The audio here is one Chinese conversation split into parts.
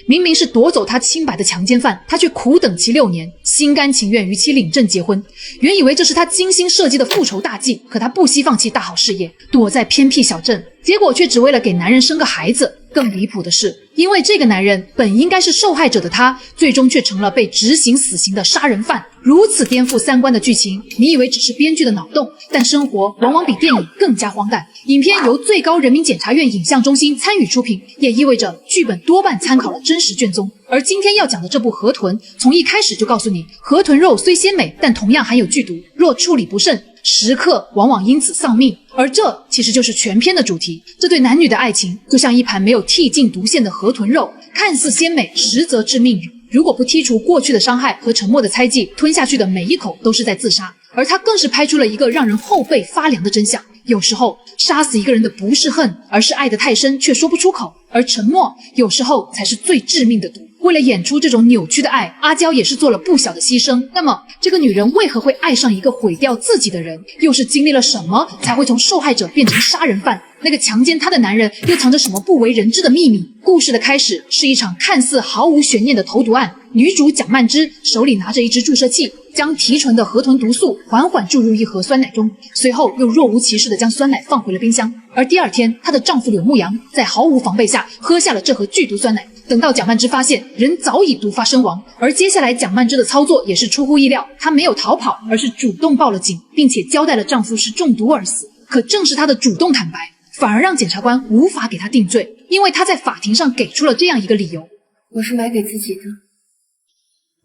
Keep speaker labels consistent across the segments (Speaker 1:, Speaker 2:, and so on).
Speaker 1: 明明是夺走他清白的强奸犯，他却苦等其6年，心甘情愿与其领证结婚。原以为这是他精心设计的复仇大计，可他不惜放弃大好事业，躲在偏僻小镇，结果却只为了给男人生个孩子。更离谱的是，因为这个男人本应该是受害者的他，最终却成了被执行死刑的杀人犯。如此颠覆三观的剧情，你以为只是编剧的脑洞，但生活往往比电影更加荒诞。影片由最高人民检察院影像中心参与出品，也意味着剧本多半参考了真实卷宗。而今天要讲的这部河豚，从一开始就告诉你，河豚肉虽鲜美，但同样含有剧毒，若处理不慎，食客往往因此丧命。而这其实就是全片的主题。这对男女的爱情就像一盘没有剔尽毒腺的河豚肉，看似鲜美，实则致命。如果不剔除过去的伤害和沉默的猜忌，吞下去的每一口都是在自杀。而他更是拍出了一个让人后背发凉的真相，有时候杀死一个人的不是恨，而是爱得太深却说不出口，而沉默有时候才是最致命的毒。为了演出这种扭曲的爱，阿娇也是做了不小的牺牲。那么这个女人为何会爱上一个毁掉自己的人？又是经历了什么才会从受害者变成杀人犯？那个强奸她的男人又藏着什么不为人知的秘密？故事的开始是一场看似毫无悬念的投毒案，女主蒋曼芝手里拿着一支注射器，将提纯的河豚毒素缓缓注入一盒酸奶中，随后又若无其事地将酸奶放回了冰箱。而第二天，她的丈夫柳牧阳在毫无防备下喝下了这盒剧毒酸奶。等到蒋曼芝发现人早已毒发身亡，而接下来蒋曼芝的操作也是出乎意料，她没有逃跑，而是主动报了警，并且交代了丈夫是中毒而死。可正是她的主动坦白，反而让检察官无法给她定罪，因为她在法庭上给出了这样一个理由：
Speaker 2: 我是买给自己的。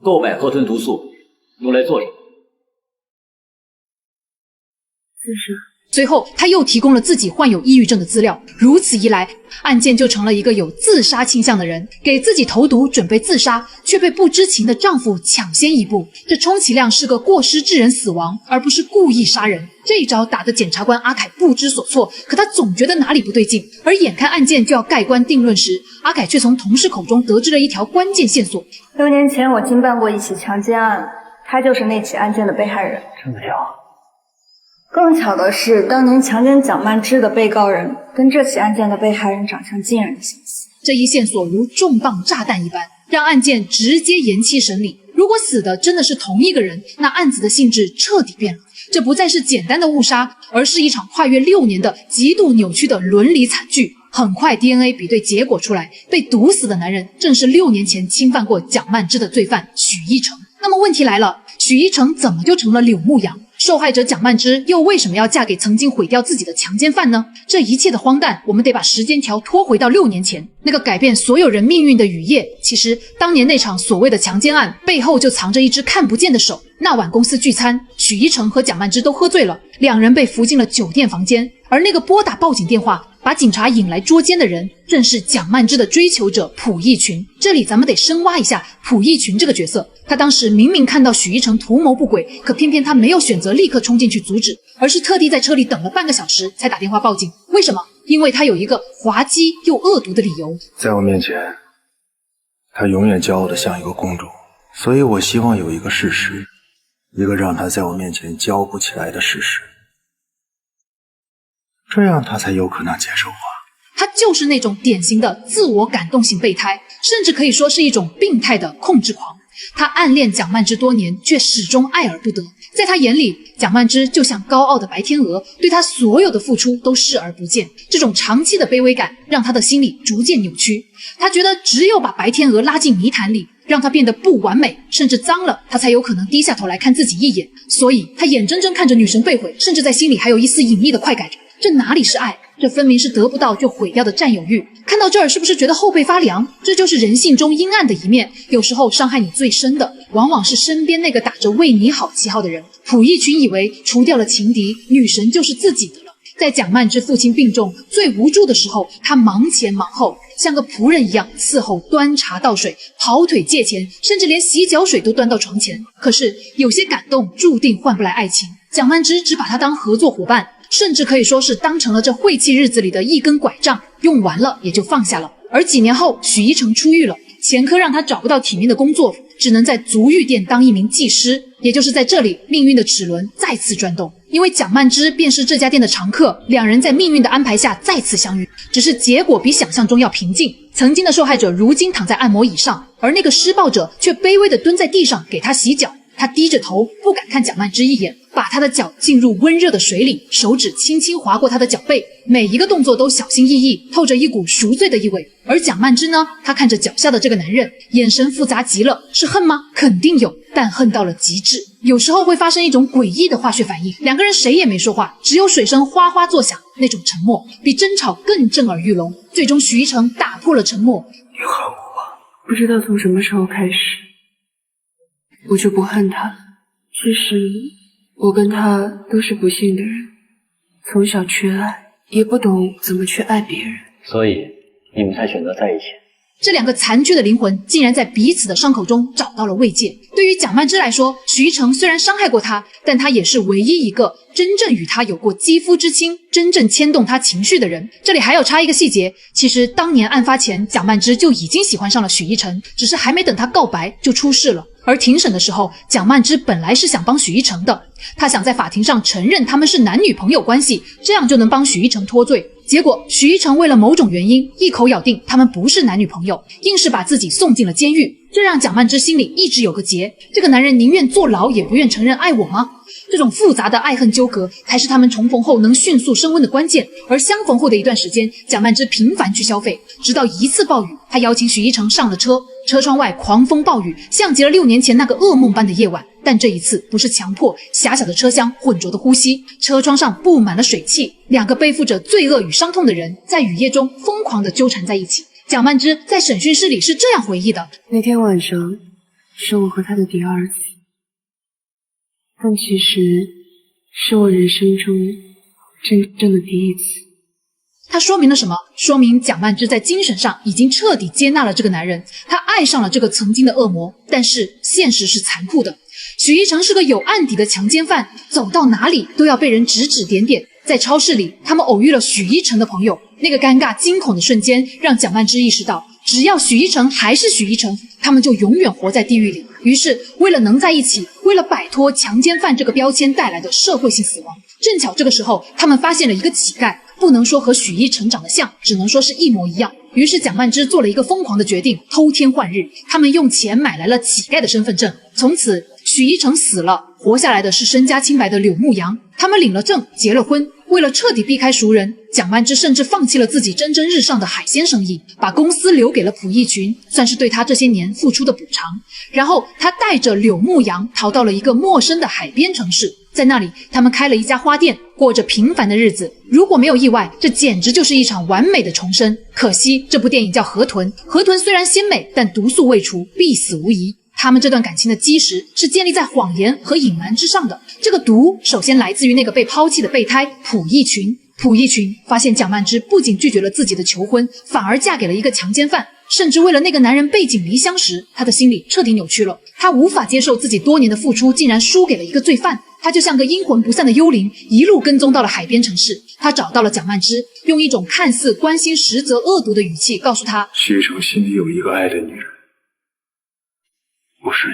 Speaker 3: 购买河豚毒素用来做什么？
Speaker 2: 自杀。
Speaker 1: 随后他又提供了自己患有抑郁症的资料，如此一来，案件就成了一个有自杀倾向的人给自己投毒准备自杀，却被不知情的丈夫抢先一步。这充其量是个过失致人死亡，而不是故意杀人。这一招打得检察官阿凯不知所措，可他总觉得哪里不对劲。而眼看案件就要盖棺定论时，阿凯却从同事口中得知了一条关键线索
Speaker 2: 6年前我经办过一起强奸案，他就是那起案件的被害人。
Speaker 3: 这么巧？
Speaker 2: 更巧的是，当年强奸蒋曼芝的被告人跟这起案件的被害人长相惊人的相似。
Speaker 1: 这一线索如重磅炸弹一般，让案件直接延期审理。如果死的真的是同一个人，那案子的性质彻底变了。这不再是简单的误杀，而是一场跨越6年的极度扭曲的伦理惨剧。很快 DNA 比对结果出来，被毒死的男人正是6年前侵犯过蒋曼芝的罪犯许一成。那么问题来了，许一成怎么就成了柳牧阳？受害者蒋曼芝又为什么要嫁给曾经毁掉自己的强奸犯呢？这一切的荒诞，我们得把时间条拖回到6年前，那个改变所有人命运的雨夜。其实当年那场所谓的强奸案背后就藏着一只看不见的手。那晚公司聚餐，许一成和蒋曼芝都喝醉了，2人被扶进了酒店房间，而那个拨打报警电话把警察引来捉奸的人，正是蒋曼芝的追求者蒲翊群。这里咱们得深挖一下蒲翊群这个角色。他当时明明看到许一成图谋不轨，可偏偏他没有选择立刻冲进去阻止，而是特地在车里等了半个小时才打电话报警。为什么？因为他有一个滑稽又恶毒的理由。
Speaker 4: 在我面前，他永远骄傲的像一个公主，所以我希望有一个事实，一个让他在我面前骄不起来的事实，这样他才有可能接受我。
Speaker 1: 他就是那种典型的自我感动型备胎，甚至可以说是一种病态的控制狂。他暗恋蒋曼芝多年，却始终爱而不得。在他眼里，蒋曼芝就像高傲的白天鹅，对他所有的付出都视而不见。这种长期的卑微感让他的心理逐渐扭曲。他觉得只有把白天鹅拉进泥潭里，让他变得不完美，甚至脏了，他才有可能低下头来看自己一眼。所以他眼睁睁看着女神被毁，甚至在心里还有一丝隐秘的快感。这哪里是爱？这分明是得不到就毁掉的占有欲。看到这儿，是不是觉得后背发凉？这就是人性中阴暗的一面。有时候伤害你最深的，往往是身边那个打着为你好旗号的人。蒲翊群以为除掉了情敌，女神就是自己的了。在蒋曼芝父亲病重、最无助的时候，他忙前忙后，像个仆人一样伺候端茶倒水、跑腿借钱，甚至连洗脚水都端到床前。可是有些感动注定换不来爱情，蒋曼芝只把他当合作伙伴，甚至可以说是当成了这晦气日子里的一根拐杖，用完了也就放下了。而几年后，许一成出狱了，前科让他找不到体面的工作，只能在足浴店当一名技师。也就是在这里，命运的齿轮再次转动，因为蒋曼芝便是这家店的常客，两人在命运的安排下再次相遇，只是结果比想象中要平静。曾经的受害者如今躺在按摩椅上，而那个施暴者却卑微地蹲在地上给他洗脚。他低着头，不敢看蒋曼芝一眼，把她的脚浸入温热的水里，手指轻轻划过她的脚背，每一个动作都小心翼翼，透着一股赎罪的意味。而蒋曼芝呢，她看着脚下的这个男人，眼神复杂极了，是恨吗？肯定有，但恨到了极致。有时候会发生一种诡异的化学反应，两个人谁也没说话，只有水声哗哗作响，那种沉默比争吵更震耳欲聋。最终许一成打破了沉默。
Speaker 5: 你恨我吗？不知道从什么时候开始，我就不恨他了。其实我跟他都是不幸的人，从小缺爱，也不懂怎么去爱别人，
Speaker 3: 所以你们才选择在一起。
Speaker 1: 这两个残缺的灵魂竟然在彼此的伤口中找到了慰藉。对于蒋曼芝来说，许一成虽然伤害过她，但他也是唯一一个真正与她有过肌肤之亲，真正牵动她情绪的人。这里还要插一个细节，其实当年案发前，蒋曼芝就已经喜欢上了许一成，只是还没等他告白就出事了。而庭审的时候，蒋曼芝本来是想帮许一成的，她想在法庭上承认他们是男女朋友关系，这样就能帮许一成脱罪。结果许一成为了某种原因一口咬定他们不是男女朋友，硬是把自己送进了监狱，这让蒋曼芝心里一直有个结，这个男人宁愿坐牢也不愿承认爱我吗？这种复杂的爱恨纠葛才是他们重逢后能迅速升温的关键。而相逢后的一段时间，蒋曼芝频繁去消费，直到一次暴雨，她邀请许一成上了车，车窗外狂风暴雨，像极了6年前那个噩梦般的夜晚。但这一次不是强迫，狭小的车厢，浑浊的呼吸，车窗上布满了水汽，两个背负着罪恶与伤痛的人在雨夜中疯狂地纠缠在一起。蒋曼芝在审讯室里是这样回忆的：
Speaker 5: 那天晚上是我和他的第2次，但其实是我人生中真正的第1次。
Speaker 1: 他说明了什么？说明蒋曼芝在精神上已经彻底接纳了这个男人，她爱上了这个曾经的恶魔。但是现实是残酷的，许一成是个有案底的强奸犯，走到哪里都要被人指指点点。在超市里，他们偶遇了许一成的朋友，那个尴尬惊恐的瞬间让蒋曼芝意识到，只要许一成还是许一成，他们就永远活在地狱里。于是为了能在一起，为了摆脱强奸犯这个标签带来的社会性死亡，正巧这个时候他们发现了一个乞丐，不能说和许一成长得像，只能说是一模一样。于是蒋曼芝做了一个疯狂的决定，偷天换日，他们用钱买来了乞丐的身份证。从此许一成死了，活下来的是身家清白的柳牧阳。他们领了证，结了婚。为了彻底避开熟人，蒋曼芝甚至放弃了自己蒸蒸日上的海鲜生意，把公司留给了蒲翊群，算是对他这些年付出的补偿。然后他带着柳牧阳逃到了一个陌生的海边城市，在那里他们开了一家花店，过着平凡的日子。如果没有意外，这简直就是一场完美的重生。可惜这部电影叫河豚，河豚虽然鲜美，但毒素未除，必死无疑。他们这段感情的基石是建立在谎言和隐瞒之上的。这个毒首先来自于那个被抛弃的备胎蒲翊群。蒲翊群发现蒋曼芝不仅拒绝了自己的求婚，反而嫁给了一个强奸犯，甚至为了那个男人背井离乡时，他的心理彻底扭曲了。他无法接受自己多年的付出竟然输给了一个罪犯，他就像个阴魂不散的幽灵，一路跟踪到了海边城市。他找到了蒋曼芝，用一种看似关心实则恶毒的语气告诉他，
Speaker 6: 许一成心里有一个爱的女人，不是你。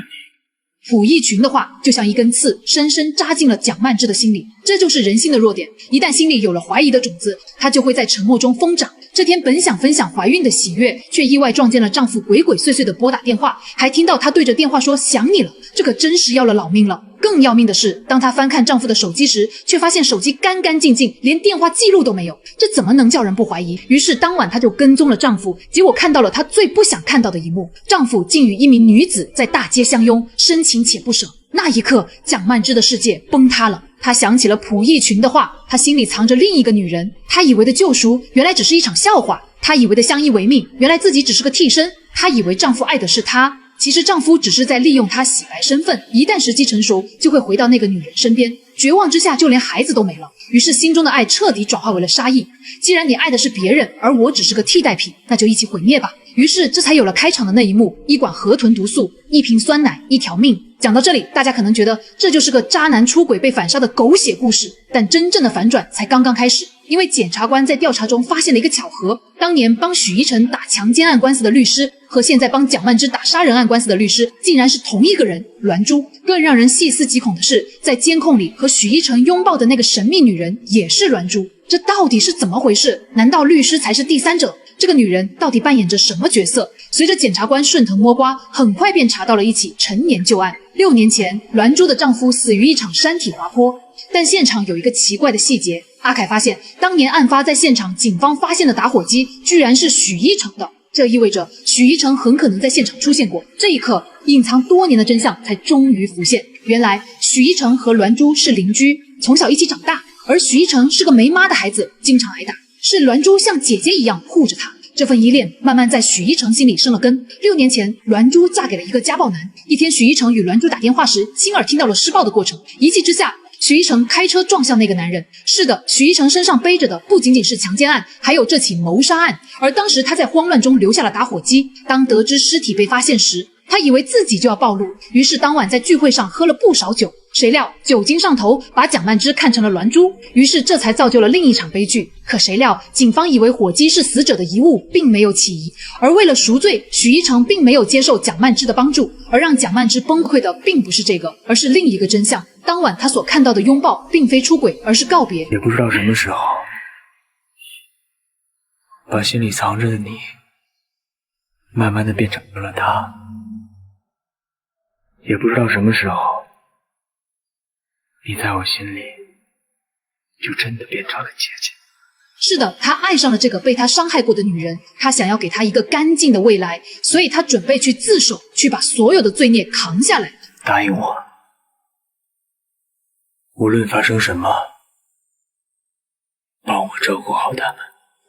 Speaker 1: 蒲翊群的话就像一根刺，深深扎进了蒋曼芝的心里。这就是人性的弱点，一旦心里有了怀疑的种子，它就会在沉默中疯长。这天本想分享怀孕的喜悦，却意外撞见了丈夫鬼鬼祟祟的拨打电话，还听到他对着电话说想你了，这可真是要了老命了。更要命的是，当她翻看丈夫的手机时，却发现手机干干净净，连电话记录都没有，这怎么能叫人不怀疑？于是当晚她就跟踪了丈夫，结果看到了她最不想看到的一幕，丈夫竟与一名女子在大街相拥，深情且不舍。那一刻，蒋曼芝的世界崩塌了。她想起了蒲翊群的话，她心里藏着另一个女人，她以为的救赎原来只是一场笑话，她以为的相依为命原来自己只是个替身，她以为丈夫爱的是她，其实丈夫只是在利用她洗白身份，一旦时机成熟就会回到那个女人身边。绝望之下就连孩子都没了，于是心中的爱彻底转化为了杀意。既然你爱的是别人，而我只是个替代品，那就一起毁灭吧。于是这才有了开场的那一幕，一管河豚毒素，一瓶酸奶，一条命。讲到这里，大家可能觉得这就是个渣男出轨被反杀的狗血故事，但真正的反转才刚刚开始。因为检察官在调查中发现了一个巧合，当年帮许一成打强奸案官司的律师和现在帮蒋曼芝打杀人案官司的律师竟然是同一个人，栾珠。更让人细思极恐的是，在监控里和许一成拥抱的那个神秘女人也是栾珠，这到底是怎么回事？难道律师才是第三者？这个女人到底扮演着什么角色？随着检察官顺藤摸瓜，很快便查到了一起陈年旧案。6年前，栾珠的丈夫死于一场山体滑坡，但现场有一个奇怪的细节，阿凯发现当年案发在现场警方发现的打火机居然是许一成的，这意味着许一成很可能在现场出现过。这一刻，隐藏多年的真相才终于浮现，原来许一成和栾珠是邻居，从小一起长大，而许一成是个没妈的孩子，经常挨打，是栾珠像姐姐一样护着他。这份依恋慢慢在许一成心里生了根。6年前，栾珠嫁给了一个家暴男。一天，许一成与栾珠打电话时，亲耳听到了施暴的过程。一气之下，许一成开车撞向那个男人。是的，许一成身上背着的不仅仅是强奸案，还有这起谋杀案。而当时他在慌乱中留下了打火机。当得知尸体被发现时，他以为自己就要暴露，于是当晚在聚会上喝了不少酒。谁料酒精上头，把蒋曼芝看成了栾珠，于是这才造就了另一场悲剧。可谁料警方以为火机是死者的遗物，并没有起疑，而为了赎罪，许一成并没有接受蒋曼芝的帮助，而让蒋曼芝崩溃的并不是这个，而是另一个真相。当晚他所看到的拥抱并非出轨，而是告别。
Speaker 7: 也不知道什么时候，把心里藏着的你慢慢的变成了他，也不知道什么时候，你在我心里就真的变成了姐姐。
Speaker 1: 是的，他爱上了这个被他伤害过的女人，他想要给她一个干净的未来，所以他准备去自首，去把所有的罪孽扛下来。
Speaker 7: 答应我，无论发生什么，帮我照顾好他们。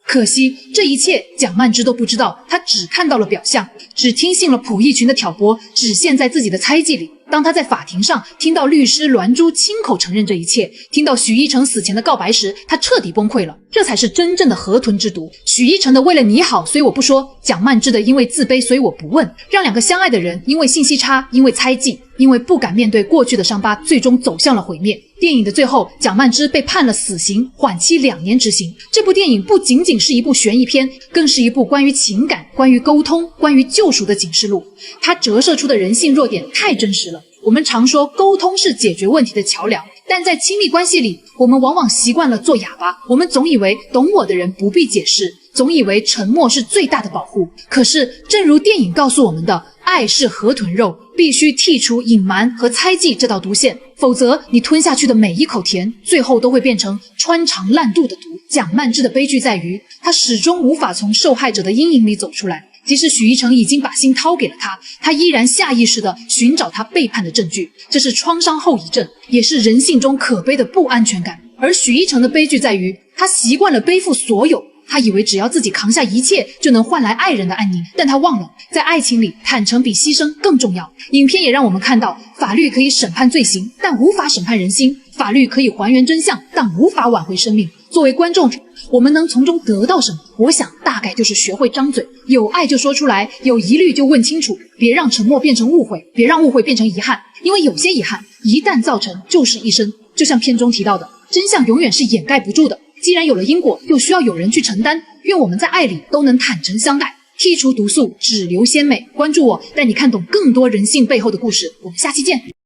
Speaker 1: 可惜这一切蒋曼芝都不知道，她只看到了表象，只听信了溥仪群的挑拨，只陷在自己的猜忌里。当她在法庭上听到律师栾珠亲口承认这一切，听到许一成死前的告白时，她彻底崩溃了。这才是真正的河豚之毒。许一成的为了你好，所以我不说；蒋曼芝的因为自卑，所以我不问。让两个相爱的人因为信息差，因为猜忌，因为不敢面对过去的伤疤，最终走向了毁灭。电影的最后，蒋曼芝被判了死刑，缓期2年执行。这部电影不仅仅是一部悬疑片，更是一部关于情感、关于沟通、关于救赎的警示录。它折射出的人性弱点太真实了。我们常说沟通是解决问题的桥梁，但在亲密关系里，我们往往习惯了做哑巴。我们总以为懂我的人不必解释，总以为沉默是最大的保护。可是正如电影告诉我们的，爱是河豚肉，必须剔除隐瞒和猜忌这道毒线，否则你吞下去的每一口甜，最后都会变成穿肠烂肚的毒。蒋曼芝的悲剧在于，她始终无法从受害者的阴影里走出来。即使许一成已经把心掏给了他依然下意识地寻找他背叛的证据，这是创伤后遗症，也是人性中可悲的不安全感。而许一成的悲剧在于，他习惯了背负所有，他以为只要自己扛下一切就能换来爱人的安宁，但他忘了，在爱情里坦诚比牺牲更重要。影片也让我们看到，法律可以审判罪行，但无法审判人心；法律可以还原真相，但无法挽回生命。作为观众，我们能从中得到什么？我想大概就是学会张嘴，有爱就说出来，有疑虑就问清楚，别让沉默变成误会，别让误会变成遗憾，因为有些遗憾一旦造成就是一生。就像片中提到的，真相永远是掩盖不住的，既然有了因果，就需要有人去承担。愿我们在爱里都能坦诚相待，剔除毒素，只留鲜美。关注我，带你看懂更多人性背后的故事，我们下期见。